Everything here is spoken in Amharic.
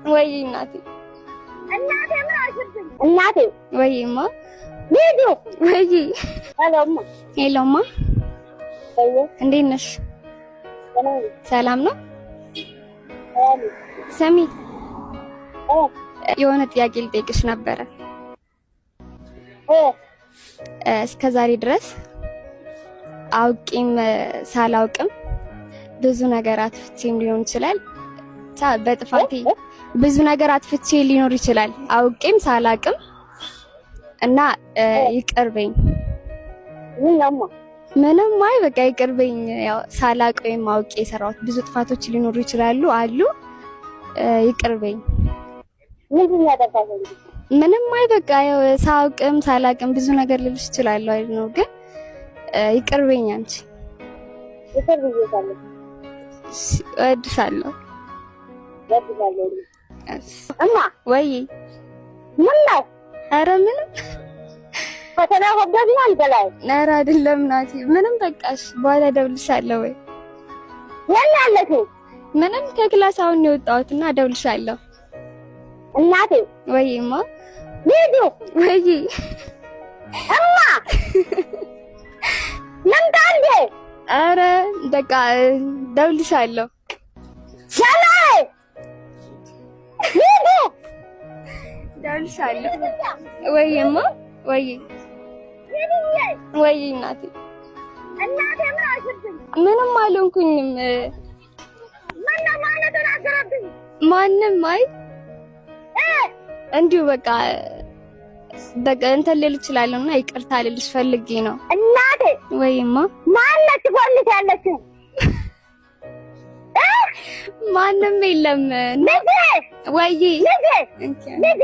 ወይ እናቴ እናቴ ምን አልሽብኝ? እናቴ ወይማ ቢዱ ወይ ሄሎማ ሄሎማ እንዴት ነሽ? ሰላም ነው? ስሚ የሆነ ጥያቄ ልጠይቅሽ ነበረ። እስከ ዛሬ ድረስ አውቄም ሳላውቅም ብዙ ነገር አጥፍቼም ሊሆን ይችላል። በጥፋቴ ብዙ ነገር አጥፍቼ ሊኖር ይችላል አውቄም ሳላውቅም እና ይቅርበኝ። ምንም አይ በቃ ይቅርበኝ። ያው ሳላውቅ ወይም አውቄ የሰራሁት ብዙ ጥፋቶች ሊኖሩ ይችላሉ አሉ። ይቅርበኝ። ምንም አይ በቃ ያው ሳውቅም ሳላውቅም ብዙ ነገር ልልሽ እችላለሁ አይደል ነው፣ ግን ይቅርበኝ። አንቺ ይቅርብኝታለሁ። እወድሻለሁ። እማ ወይ ምን ነው? ኧረ ምንም ፈተና ወደድ ነው አንተላይ? ኧረ አይደለም ናቲ፣ ምንም በቃሽ። በኋላ እደውልልሻለሁ። ወይ የት አለሽ? ምንም ከክላስ አሁን ነው የወጣሁትና እደውልልሻለሁ። እናቴ ወይማ ቢዱ ወይ እማ ምን ታንዴ? ኧረ በቃ እደውልልሻለሁ። ሰላይ ቢዱ እደውልልሻለሁ። ወይማ ወይ ወይ እናቴ እናቴ ምን አልሽብኝ? ምንም አልሆንኩኝም። ምን ነው ማለት ተናገረብኝ? ማንም አይ እንዲሁ በቃ እንትን ልል እችላለሁና ይቅርታ ልልሽ ፈልጌ ነው። እናቴ ወይማ ማነች ጎልሽ ያለችው? ማንም የለም። ልጄ ወይ ልጄ ልጄ